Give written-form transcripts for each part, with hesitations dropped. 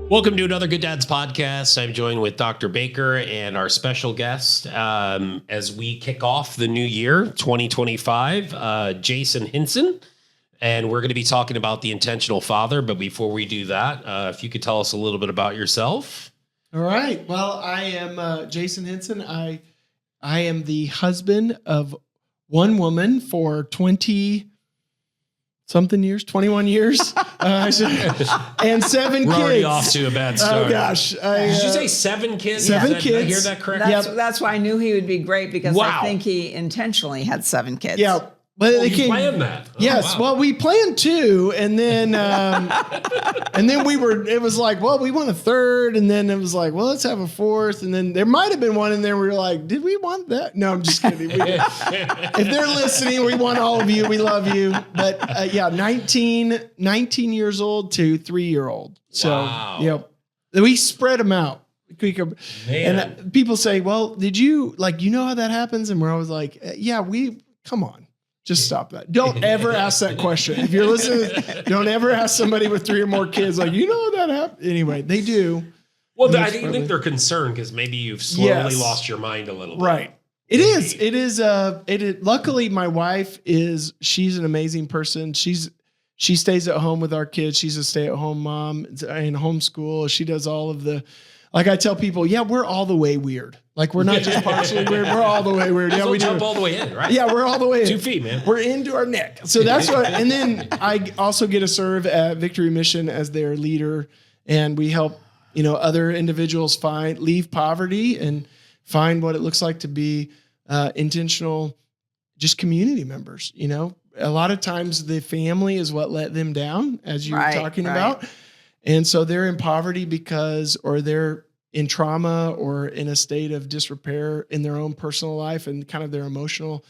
Welcome to another Good Dads podcast. I'm joined with Dr. Baker and our special guest as we kick off the new year, 2025, Jason Hynson. And we're going to be talking about the intentional father. But before we do that, if you could tell us a little bit about yourself. All right. Well, I am Jason Hynson. I am the husband of one woman for 20-something years, 21 years, and 7 kids. We're already off to a bad start. Oh, gosh. Did you say 7 kids? 7 Did I kids. hear that correctly? That's why I knew he would be great because Wow. I think he intentionally had 7 kids. Yeah. But Oh, you planned that? Oh, Yes. wow. Well, we planned 2, and then it was like, well, we want a 3rd, and then it was like, well, let's have a 4th, and then there might have been one in there. We were like, did we want that? No, I'm just kidding. If they're listening, we want all of you. We love you. But 19 years old to 3-year-old. So, Wow. we spread them out. Man. And people say, well, did you know how that happens? And we're always like, come on. Just stop that. Don't ever ask that question. If you're listening, don't ever ask somebody with 3 or more kids, like, you know how that happened? Anyway, they do. Well, I think they're concerned because maybe you've slowly Yes. lost your mind a little bit. Right. It is. Luckily, my wife she's an amazing person. She stays at home with our kids. She's a stay-at-home mom and homeschool. She does all of like I tell people, we're all the way weird. Like we're not just partially weird. We're all the way weird. Yeah, we jump do. all the way in, right? Yeah, we're all the way in. 2 feet, man. We're into our neck. So that's what, and then I also get to serve at Victory Mission as their leader. And we help, other individuals leave poverty and find what it looks like to be intentional, just community members. A lot of times the family is what let them down, as you were talking about. And so they're in poverty or they're in trauma or in a state of disrepair in their own personal life and kind of their emotional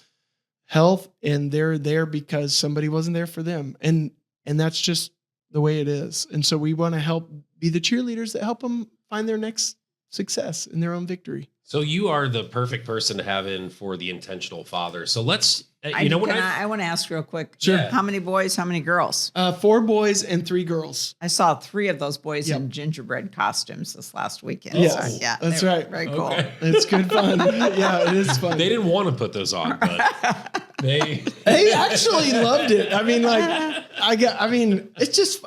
health. And they're there because somebody wasn't there for them. And that's just the way it is. And so we want to help be the cheerleaders that help them find their next success in their own victory. So you are the perfect person to have in for the intentional father. So let's, I want to ask real quick. Sure. How many boys, how many girls? 4 boys and 3 girls. I saw 3 of those boys in gingerbread costumes this last weekend. Yes, So, yeah, that's they were right. Very cool. Okay. It's good fun. Yeah, it is fun. They didn't want to put those on, but they actually loved it. I mean, it's just,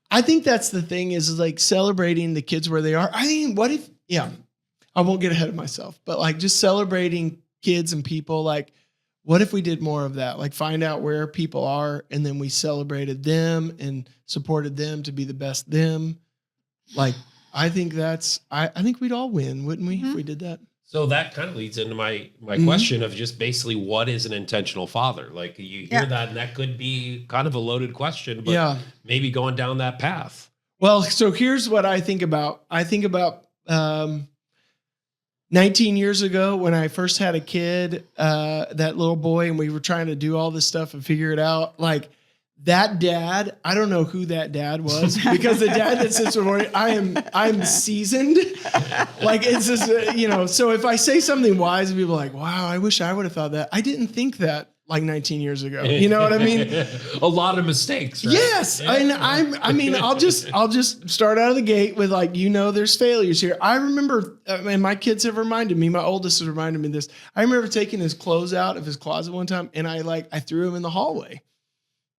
I think that's the thing is like celebrating the kids where they are. I mean, I won't get ahead of myself, but like just celebrating kids and people, like, what if we did more of that? Like find out where people are and then we celebrated them and supported them to be the best them. Like, I think I think we'd all win, wouldn't we, if we did that? So that kind of leads into my question of just basically what is an intentional father? Like you hear that and that could be kind of a loaded question, but maybe going down that path. Well, so here's what I think about. 19 years ago when I first had a kid, that little boy, and we were trying to do all this stuff and figure it out. Like that dad, I don't know who that dad was because the dad that sits before me, I'm seasoned. Like it's just, so if I say something wise, people are like, wow, I wish I would have thought that. I didn't think that like 19 years ago. You know what I mean? A lot of mistakes, right? Yes. Yeah. And I'll just start out of the gate with like, there's failures here. I remember, and my kids have reminded me, my oldest has reminded me of this. I remember taking his clothes out of his closet one time and I threw him in the hallway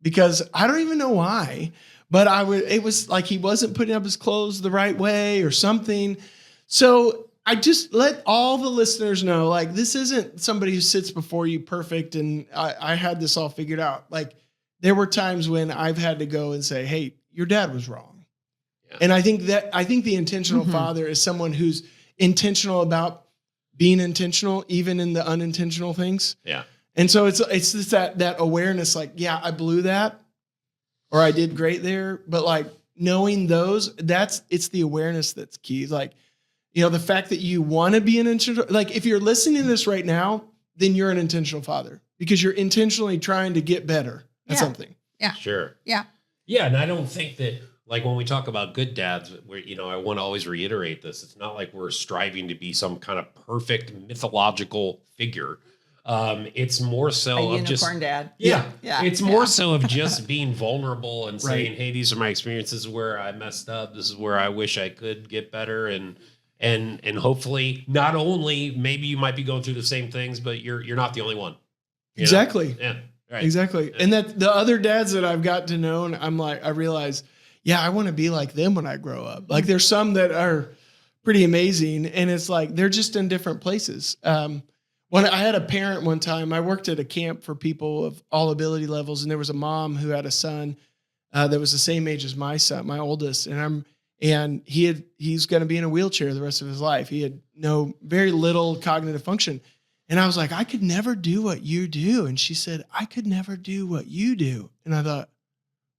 because I don't even know why, but it was like, he wasn't putting up his clothes the right way or something. So I just let all the listeners know, like, this isn't somebody who sits before you perfect. And I had this all figured out. Like there were times when I've had to go and say, hey, your dad was wrong. Yeah. And I think the intentional father is someone who's intentional about being intentional, even in the unintentional things. Yeah. And so it's just that awareness, like, I blew that or I did great there. But like knowing it's the awareness that's key. Like, the fact that you want to be an intentional, like if you're listening to this right now, then you're an intentional father because you're intentionally trying to get better at something. Yeah. Sure. Yeah. Yeah. And I don't think that like when we talk about good dads, where, I want to always reiterate this. It's not like we're striving to be some kind of perfect mythological figure. It's more so A of just unicorn dad. Yeah. Yeah. It's more so of just being vulnerable and saying, Right. "Hey, these are my experiences where I messed up. This is where I wish I could get better." And hopefully, not only maybe you might be going through the same things, but you're not the only one. You know? Exactly. Yeah. Right. Exactly. Yeah. And that the other dads that I've got to know, and I realize, yeah, I want to be like them when I grow up. Like there's some that are pretty amazing, and it's like they're just in different places. When I had a parent one time, I worked at a camp for people of all ability levels, and there was a mom who had a son that was the same age as my son, my oldest, and he's going to be in a wheelchair the rest of his life. He had very little cognitive function. And I was like, I could never do what you do. And she said, I could never do what you do. And I thought,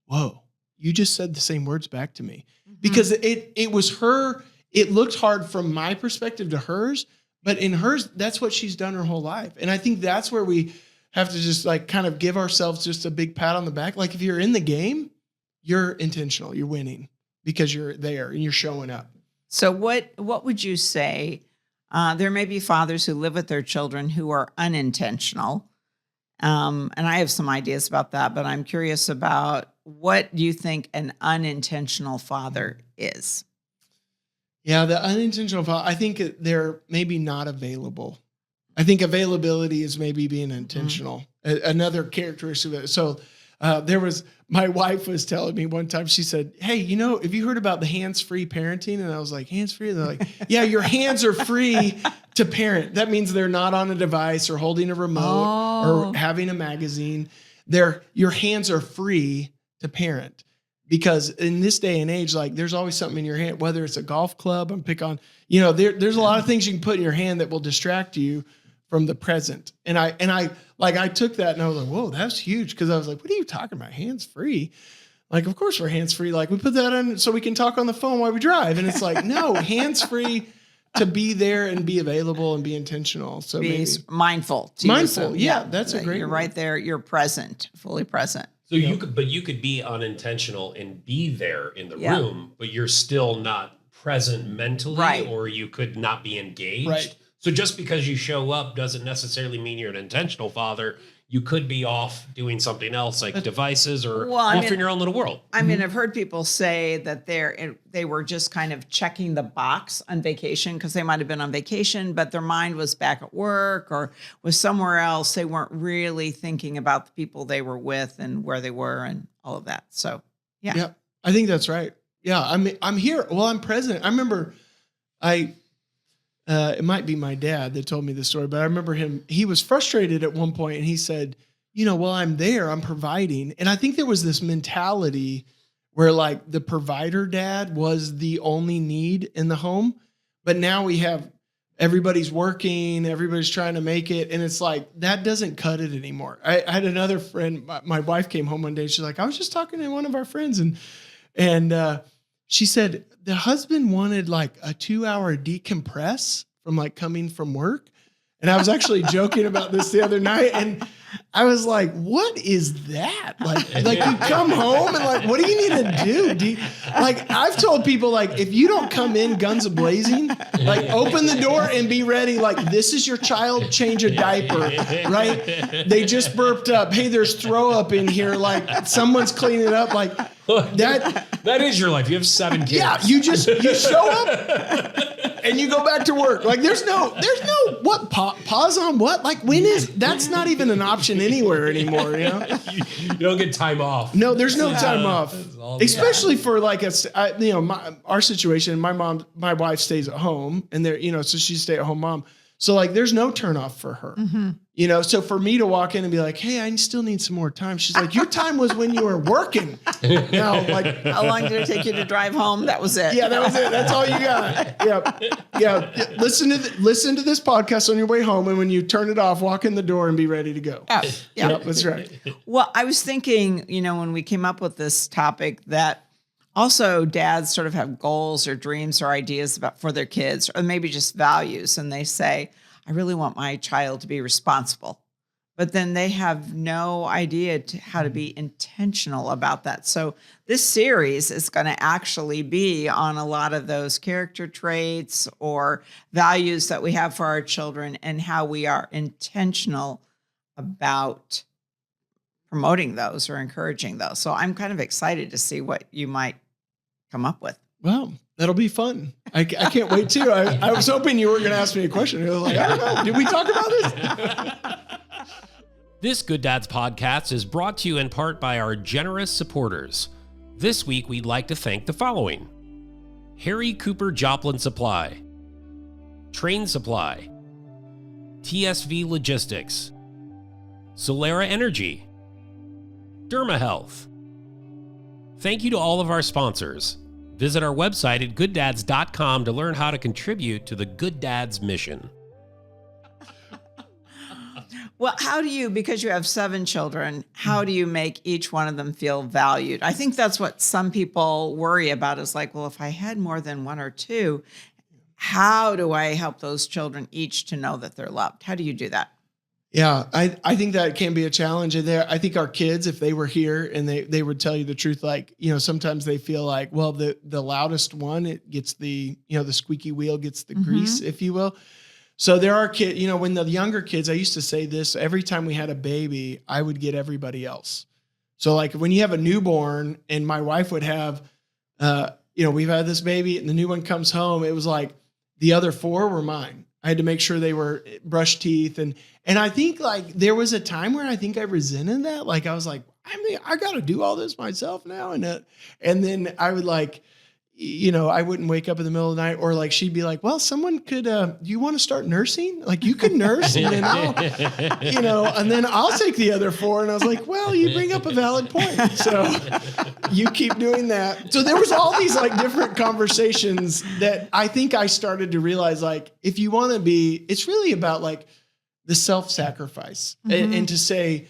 whoa, you just said the same words back to me. Because it was her, it looked hard from my perspective to hers, but in hers, that's what she's done her whole life. And I think that's where we have to just like kind of give ourselves just a big pat on the back. Like if you're in the game, you're intentional, you're winning because you're there and you're showing up. So what would you say? There may be fathers who live with their children who are unintentional. And I have some ideas about that, but I'm curious about what you think an unintentional father is. Yeah, the unintentional father, I think they're maybe not available. I think availability is maybe being intentional. Another characteristic of it. So my wife was telling me one time, she said, hey, have you heard about the hands-free parenting? And I was like, hands-free? And they're like, yeah, your hands are free to parent. That means they're not on a device or holding a remote or having a magazine. Your hands are free to parent. Because in this day and age, like there's always something in your hand, whether it's a golf club, there's a lot of things you can put in your hand that will distract you from the present. And I took that and I was like, whoa, that's huge. Because I was like, what are you talking about? Hands free? Like, of course we're hands free. Like we put that on so we can talk on the phone while we drive. And it's like, no, hands free to be there and be available and be intentional. So Be mindful. Mindful. Yeah, that's a great You're one. right there. You're present, fully present. So you could be unintentional and be there in the room, but you're still not present mentally, Right. or you could not be engaged. Right. So just because you show up doesn't necessarily mean you're an intentional father. You could be off doing something else like devices or off in your own little world. I mean, I've heard people say that they were just kind of checking the box on vacation because they might have been on vacation, but their mind was back at work or was somewhere else. They weren't really thinking about the people they were with and where they were and all of that. So, yeah. Yeah, I think that's right. Yeah, I'm here. Well, I'm present. I remember it might be my dad that told me this story, but I remember he was frustrated at one point and he said, well, I'm there, I'm providing. And I think there was this mentality where like the provider dad was the only need in the home, but now we have everybody's working, everybody's trying to make it. And it's like, that doesn't cut it anymore. I had another friend, my wife came home one day, she's like, I was just talking to one of our friends and she said the husband wanted like a 2-hour decompress from like coming from work. And I was actually joking about this the other night. And I was like, what is that? Like you come home and like, what do you need to do? Like I've told people like, if you don't come in guns a-blazing, like open the door and be ready. Like this is your child, change a diaper, right? They just burped up. Hey, there's throw up in here. Like someone's cleaning it up. Like that is your life. You have 7 kids. Yeah. You show up and you go back to work. Like there's no what pause on what? Like that's not even an option anywhere anymore, You don't get time off. No, there's no time off. Especially for like our situation. My wife stays at home and so she's a stay-at-home mom. So like there's no turn off for her. So for me to walk in and be like, hey, I still need some more time. She's like, your time was when you were working. Now, like, how long did it take you to drive home? That was it. Yeah, that was it. That's all you got. Yeah. Listen to this podcast on your way home, and when you turn it off, walk in the door and be ready to go. Yeah. Yep, that's right. Well, I was thinking, when we came up with this topic that also dads sort of have goals or dreams or ideas for their kids, or maybe just values. And they say, I really want my child to be responsible. but then they have no idea how to be intentional about that. So this series is going to actually be on a lot of those character traits or values that we have for our children and how we are intentional about promoting those or encouraging those. So I'm kind of excited to see what you might come up with. Well, that'll be fun. I can't wait too. I was hoping you were going to ask me a question. I was like, I don't know. Did we talk about this? This Good Dads podcast is brought to you in part by our generous supporters. This week, we'd like to thank the following: Harry Cooper Joplin Supply, Train Supply, TSV Logistics, Solera Energy, Derma Health. Thank you to all of our sponsors. Visit our website at gooddads.com to learn how to contribute to the Good Dads mission. Well, how do you, because you have 7 children, how do you make each one of them feel valued? I think that's what some people worry about is like, well, if I had more than 1 or 2, how do I help those children each to know that they're loved? How do you do that? Yeah, I think that can be a challenge in there. I think our kids, if they were here and they would tell you the truth, like, sometimes they feel like, well, the loudest one, it gets the squeaky wheel gets the grease, if you will. So there are kids, when the younger kids, I used to say this, every time we had a baby, I would get everybody else. So like when you have a newborn and my wife would have, we've had this baby and the new one comes home, it was like the other 4 were mine. I had to make sure they were brushed teeth. And I think like there was a time where I think I resented that. Like I was like, I got to do all this myself now. And then I would like, I wouldn't wake up in the middle of the night, or like, she'd be like, well, someone could, do you want to start nursing? Like you could nurse and then and then I'll take the other 4. And I was like, well, you bring up a valid point. So you keep doing that. So there was all these like different conversations that I think I started to realize, like, if you want to be, it's really about like the self-sacrifice and to say,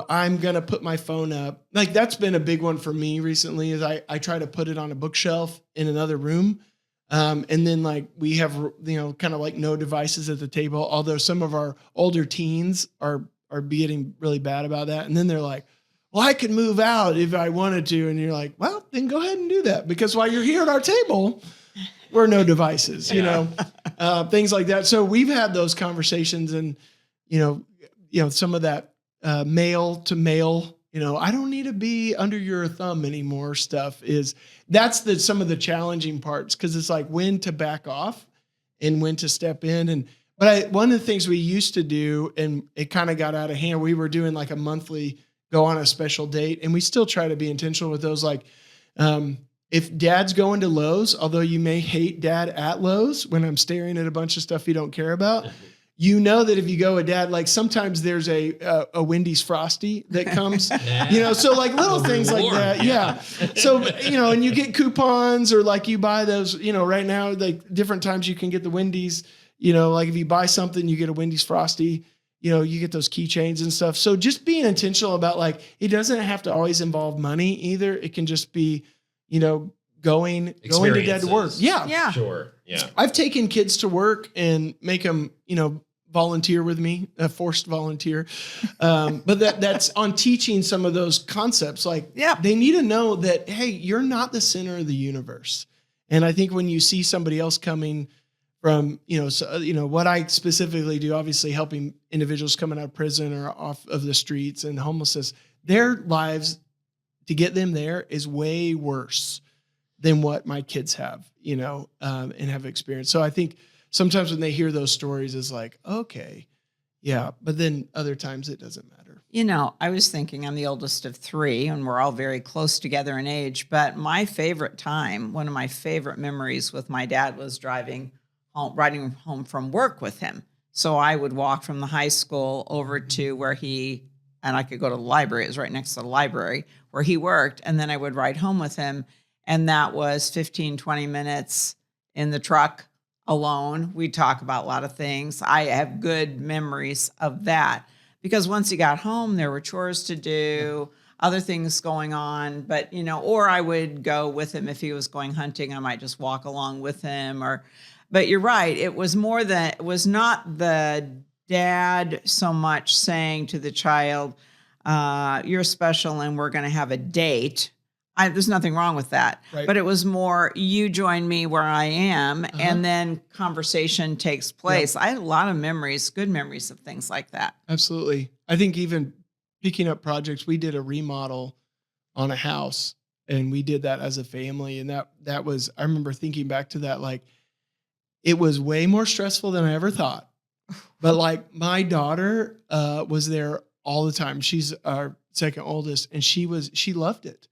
I'm going to put my phone up. Like that's been a big one for me recently is I try to put it on a bookshelf in another room. And then like we have, kind of like no devices at the table, although some of our older teens are getting really bad about that. And then they're like, well, I could move out if I wanted to. And you're like, well, then go ahead and do that. Because while you're here at our table, we're no devices, things like that. So we've had those conversations and, some of that, male to male, I don't need to be under your thumb anymore stuff that's some of the challenging parts. Cause it's like when to back off and when to step in. But one of the things we used to do, and it kind of got out of hand, we were doing like a monthly go on a special date. And we still try to be intentional with those. Like, if dad's going to Lowe's, although you may hate dad at Lowe's when I'm staring at a bunch of stuff you don't care about, that if you go with dad, like sometimes there's a Wendy's Frosty that comes, so like little things like that. Yeah. So, and you get coupons or like you buy those, right now, like different times you can get the Wendy's, like if you buy something, you get a Wendy's Frosty, you get those keychains and stuff. So just being intentional about like, it doesn't have to always involve money either. It can just be, going to dad to work. Yeah. Yeah. Sure. Yeah. I've taken kids to work and make them, volunteer with me, a forced volunteer. But that's on teaching some of those concepts. Like, they need to know that, hey, you're not the center of the universe. And I think when you see somebody else coming from, what I specifically do, obviously helping individuals coming out of prison or off of the streets and homelessness, their lives to get them there is way worse than what my kids have, and have experienced. So I think sometimes when they hear those stories, it's like, okay, yeah. But then other times it doesn't matter. I was thinking I'm the oldest of 3 and we're all very close together in age, but my favorite time, one of my favorite memories with my dad was riding home from work with him. So I would walk from the high school over to where and I could go to the library. It was right next to the library where he worked. And then I would ride home with him. And that was 15, 20 minutes in the truck alone. We'd talk about a lot of things. I have good memories of that because once he got home, there were chores to do, other things going on, but or I would go with him if he was going hunting. I might just walk along with him but you're right. It was not the dad so much saying to the child, you're special and we're going to have a date. There's nothing wrong with that. Right. But it was more, you join me where I am, and then conversation takes place. I had a lot of memories, good memories of things like that. Absolutely. I think even picking up projects, we did a remodel on a house, and we did that as a family. And that was, I remember thinking back to that, like, it was way more stressful than I ever thought. But like, my daughter was there all the time. She's our second oldest, and she loved it.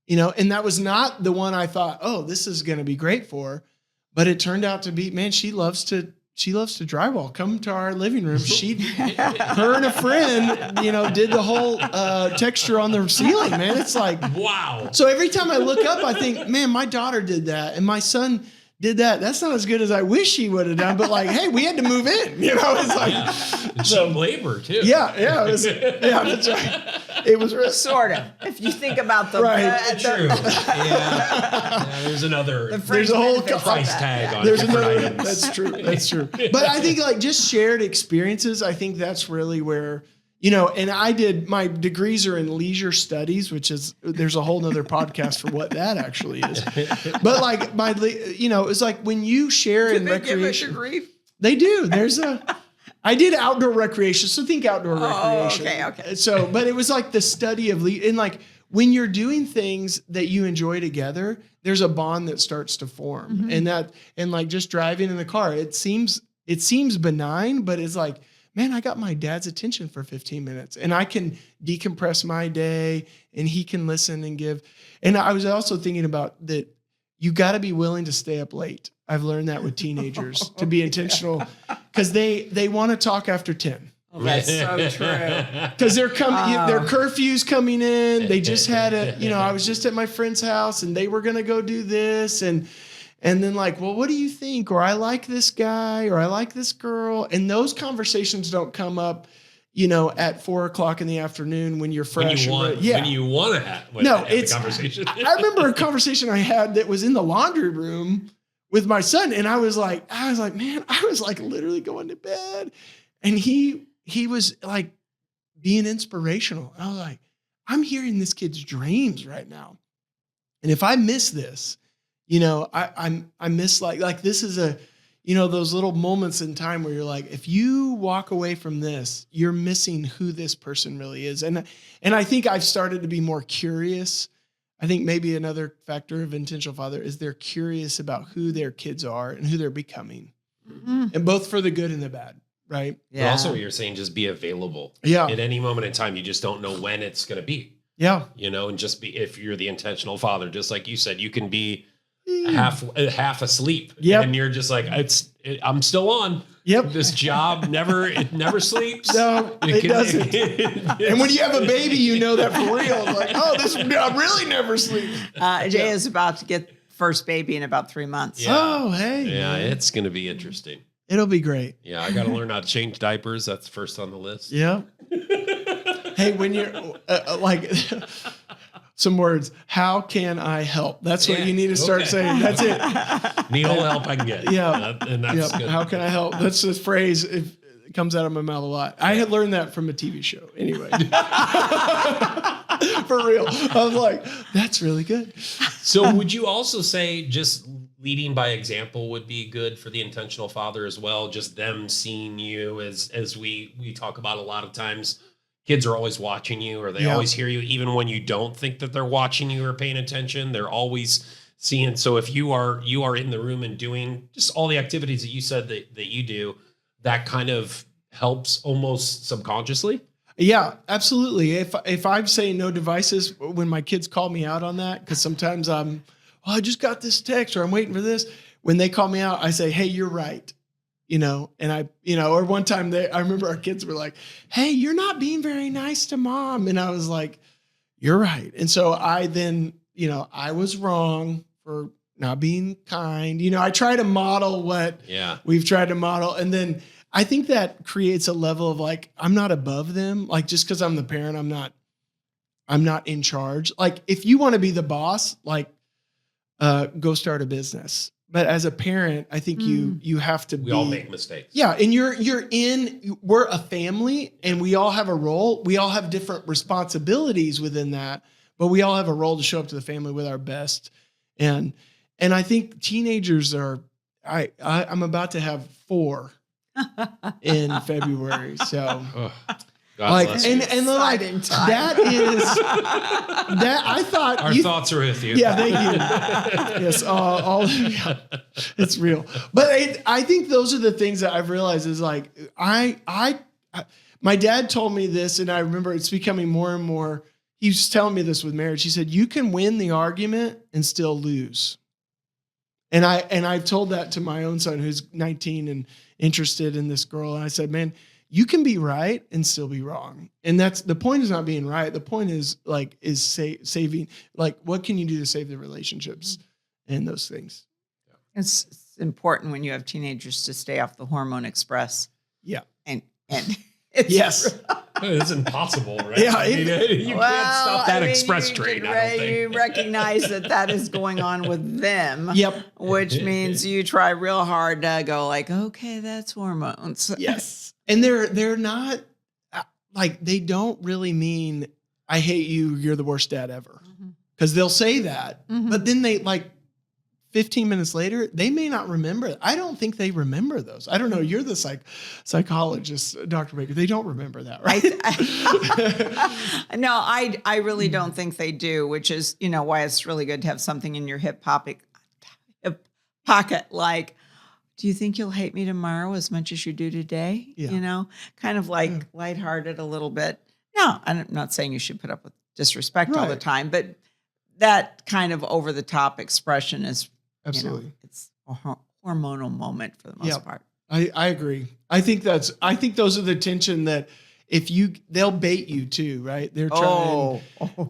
And that was not the one I thought, oh, this is going to be great for, but it turned out to be, man, she loves to drywall. Come to our living room. Her and a friend, did the whole texture on the ceiling, man. It's like, wow. So every time I look up, I think, man, my daughter did that. And my son did that. That's not as good as I wish he would have done, but like, hey, we had to move in, it's like, cheap labor too. Yeah. That's right. It was real. Sort of. If you think about the True. There's another. There's a whole price tag on there's different another. items. That's true. But I think like just shared experiences. I think that's really where And I did my degrees are in leisure studies, which is there's a whole nother podcast for what that actually is. But like it's like when you share in recreation. Give a degree? They do. I did outdoor recreation, so think outdoor recreation. Okay. So, but it was like the study of and like when you're doing things that you enjoy together, there's a bond that starts to form, and like just driving in the car, it seems benign, but it's like, man, I got my dad's attention for 15 minutes, and I can decompress my day, and he can listen and give. And I was also thinking about that. You got to be willing to stay up late. I've learned that with teenagers to be intentional because they want to talk after 10. Oh, that's so true. Because they're coming, their curfew's coming in. They just had I was just at my friend's house and they were going to go do this. And then like, well, what do you think? Or I like this guy or I like this girl. And those conversations don't come up, at 4:00 in the afternoon when you're fresh. When you want to have the conversation. I remember a conversation I had that was in the laundry room with my son. And I was like, man, I was like literally going to bed. And he was like being inspirational. I was like, I'm hearing this kid's dreams right now. And if I miss this, I miss like this is those little moments in time where you're like, if you walk away from this, you're missing who this person really is. And I think I've started to be more curious. I think maybe another factor of intentional father is they're curious about who their kids are and who they're becoming, and both for the good and the bad. Right. Yeah. But also, you're saying just be available. Yeah. At any moment in time, you just don't know when it's going to be. Yeah. And just be, if you're the intentional father, just like you said, you can be half asleep. Yep. And you're just like, I'm still on. Yep. This job it never sleeps. No, it doesn't. And when you have a baby, you know that for real. It's like, oh, this job really never sleeps. Jay is about to get first baby in about 3 months. Yeah. Oh, hey. Yeah, it's going to be interesting. It'll be great. Yeah, I got to learn how to change diapers. That's first on the list. Yeah. Hey, when you're like some words, how can I help? That's what you need to start saying. That's it. Need all the help I can get. Yeah. And that's good. How can I help? That's the phrase. It comes out of my mouth a lot. I had learned that from a TV show anyway. For real. I was like, that's really good. So would you also say just leading by example would be good for the intentional father as well? Just them seeing you as we talk about a lot of times. Kids are always watching you, or they always hear you, even when you don't think that they're watching you or paying attention. They're always seeing. So if you are in the room and doing just all the activities that you said that you do, that kind of helps almost subconsciously. Yeah, absolutely. If I'm saying no devices, when my kids call me out on that, because sometimes I just got this text or I'm waiting for this. When they call me out, I say, hey, you're right. And or one time I remember our kids were like, hey, you're not being very nice to mom. And I was like, you're right. And so I then, I was wrong for not being kind. I try to model what we've tried to model. And then I think that creates a level of like, I'm not above them. Like just because I'm the parent, I'm not in charge. Like if you want to be the boss, like go start a business. but as a parent, I think you have to We all make mistakes. Yeah. And we're a family and we all have a role. We all have different responsibilities within that, but we all have a role to show up to the family with our best. And I think teenagers I'm about to have 4 in February. So God bless you. and like that is that I thought our thoughts are with you. Yeah, thank you. Yes, it's real. But I think those are the things that I've realized is like my dad told me this, and I remember it's becoming more and more. He was telling me this with marriage. He said, you can win the argument and still lose. And I've told that to my own son who's 19 and interested in this girl. And I said, man, you can be right and still be wrong. And that's the point is not being right. The point is saving, like, what can you do to save the relationships and those things? It's important when you have teenagers to stay off the hormone express. Yeah. And it's yes. It's impossible, right? Yeah, you can't stop that express train. You recognize that is going on with them. Yep. Which means you try real hard to go like, okay, that's hormones. Yes. And they're not like, they don't really mean, I hate you, you're the worst dad ever. Because they'll say that, but then they 15 minutes later, they may not remember. I don't think they remember those. I don't know. You're the psychologist, Dr. Baker. They don't remember that, right? No, I really don't think they do, which is, why it's really good to have something in your hip pocket. Like, do you think you'll hate me tomorrow as much as you do today? Yeah. Kind of like lighthearted a little bit. No, I'm not saying you should put up with disrespect all the time, but that kind of over the top expression is absolutely. It's a hormonal moment for the most part. I agree. I think those are the tension that they'll bait you too, right? They're trying,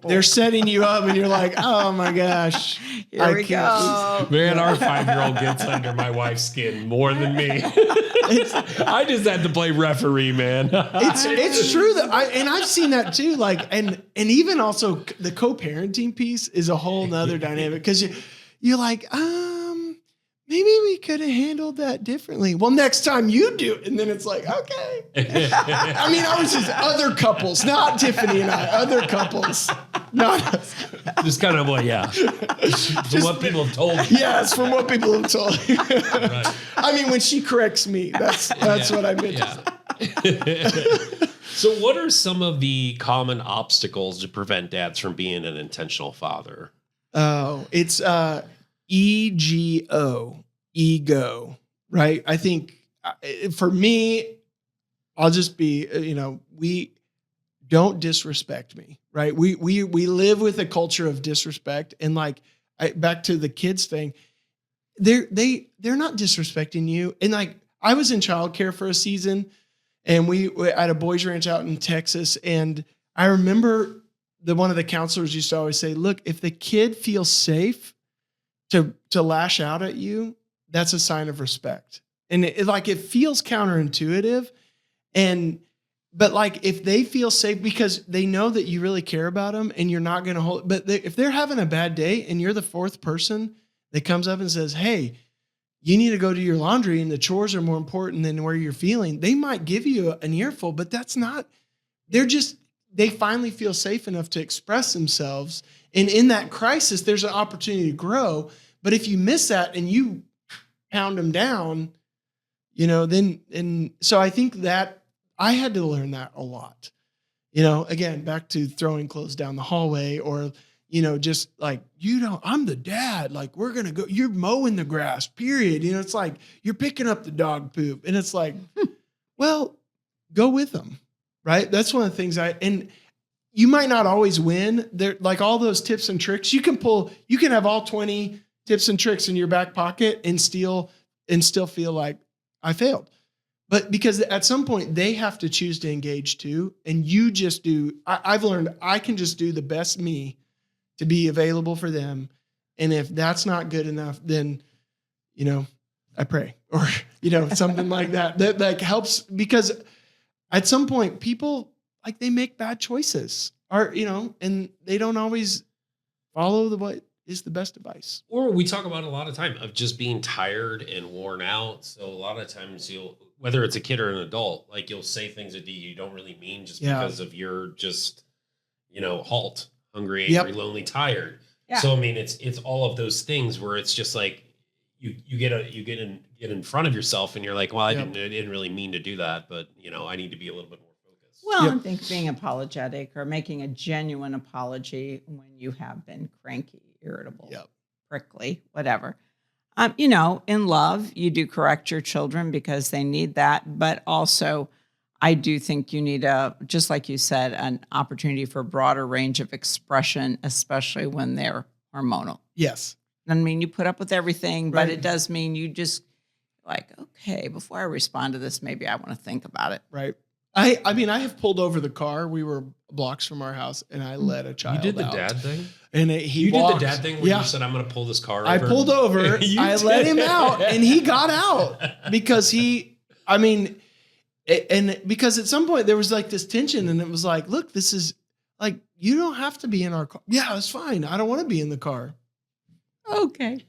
they're setting you up and you're like, oh my gosh. Here we go. Man, our 5-year-old gets under my wife's skin more than me. I just had to play referee, man. It's true that I've seen that too. Like, and even also the co-parenting piece is a whole nother dynamic because you're like, maybe we could have handled that differently. Well, next time you do it. And then it's like, okay. I mean, I was just other couples, not Tiffany and I, other couples. Not us. Just kind of like, from what people have told you. Yes, from what people have told you. Right. I mean, when she corrects me, that's what I meant to say. So what are some of the common obstacles to prevent dads from being an intentional father? Oh, it's ego, right? I think for me, I'll just be, we don't disrespect me, right? We live with a culture of disrespect, and back to the kids thing, they're not disrespecting you. And I was in childcare for a season, and we were at a boys ranch out in Texas, and I remember one of the counselors used to always say, "Look, if the kid feels safe to lash out at you, that's a sign of respect." And it feels counterintuitive. But if they feel safe because they know that you really care about them and you're not going to hold, but if they're having a bad day and you're the fourth person that comes up and says, "Hey, you need to go do your laundry and the chores are more important than where you're feeling," they might give you an earful, but that's not, they finally feel safe enough to express themselves. And in that crisis, there's an opportunity to grow. But if you miss that and you pound them down, so I think that I had to learn that a lot. Again, back to throwing clothes down the hallway or, just I'm the dad, we're going to go, you're mowing the grass, period. It's like, you're picking up the dog poop. And it's like, well, go with them. Right. That's one of the things and you might not always win. There, all those tips and tricks you can have all 20 tips and tricks in your back pocket and still feel like I failed. But because at some point they have to choose to engage too. And you just I've learned I can just do the best me to be available for them. And if that's not good enough, then, I pray or, something like that, that helps, because at some point people they make bad choices and they don't always follow the way, is the best advice. Or we talk about a lot of time of just being tired and worn out. So a lot of times whether it's a kid or an adult, like you'll say things that you don't really mean just because of you're just, halt, hungry, angry, lonely, tired. Yeah. So, I mean, it's all of those things where it's just like you get in front of yourself and you're like, well, I didn't really mean to do that, but I need to be a little bit more focused. Well, I think being apologetic or making a genuine apology when you have been cranky, irritable, prickly, whatever. In love, you do correct your children because they need that. But also, I do think you need just like you said, an opportunity for a broader range of expression, especially when they're hormonal. Yes. I mean, you put up with everything, but it does mean you just like, okay, before I respond to this, maybe I want to think about it. Right. I mean, I have pulled over the car. We were blocks from our house, and I let a child out. You did the dad thing? And you did the dad thing where you said, I'm going to pull this car over? I pulled over. I let him out, and he got out because because at some point there was like this tension, and it was like, look, this is like, you don't have to be in our car. Yeah, it's fine. I don't want to be in the car. Okay.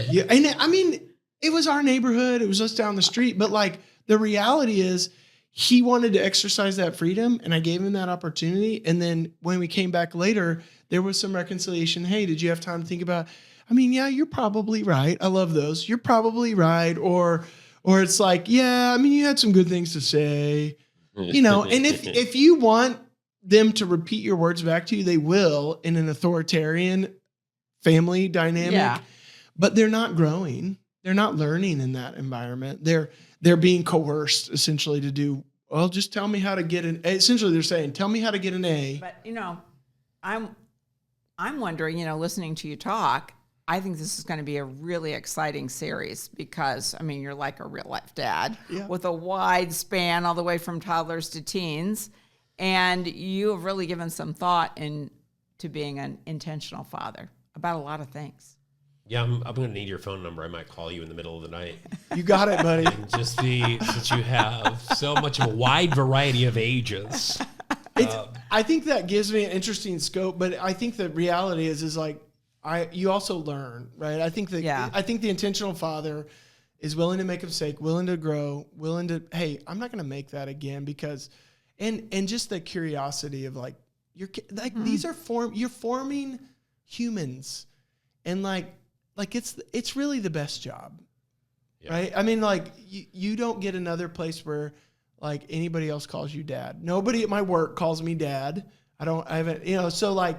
Yeah. And I mean, it was our neighborhood. It was just down the street. But like, the reality is he wanted to exercise that freedom, and I gave him that opportunity. And then when we came back later, there was some reconciliation. Hey, did you have time to think about, yeah, you're probably right. I love those. You're probably right. Or it's like, yeah, you had some good things to say, and if you want them to repeat your words back to you, they will in an authoritarian family dynamic. Yeah. But they're not growing. They're not learning in that environment. They're being coerced essentially to do, well, just tell me how to get an A. Essentially, they're saying, tell me how to get an A. But, I'm wondering, listening to you talk, I think this is going to be a really exciting series because, you're like a real life dad with a wide span all the way from toddlers to teens. And you have really given some thought into being an intentional father about a lot of things. Yeah, I'm going to need your phone number. I might call you in the middle of the night. You got it, buddy. And just since you have so much of a wide variety of ages. I think that gives me an interesting scope, but I think the reality is like, you also learn, right? I think the intentional father is willing to make a mistake, willing to grow, willing to, hey, I'm not going to make that again because, and just the curiosity of like, these are you're forming humans, and like it's really the best job, right? Like you don't get another place where like anybody else calls you dad. Nobody at my work calls me dad. I haven't, so like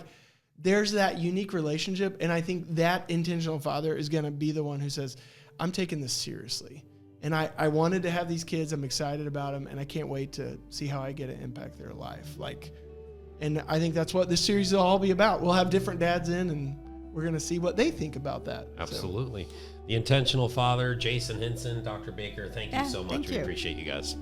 there's that unique relationship. And I think that intentional father is going to be the one who says, I'm taking this seriously. And I wanted to have these kids. I'm excited about them. And I can't wait to see how I get to impact their life. And I think that's what this series will all be about. We'll have different dads in, and we're going to see what they think about that. Absolutely. So. The intentional father, Jason Hynson, Dr. Baker, thank you so much. We appreciate you guys.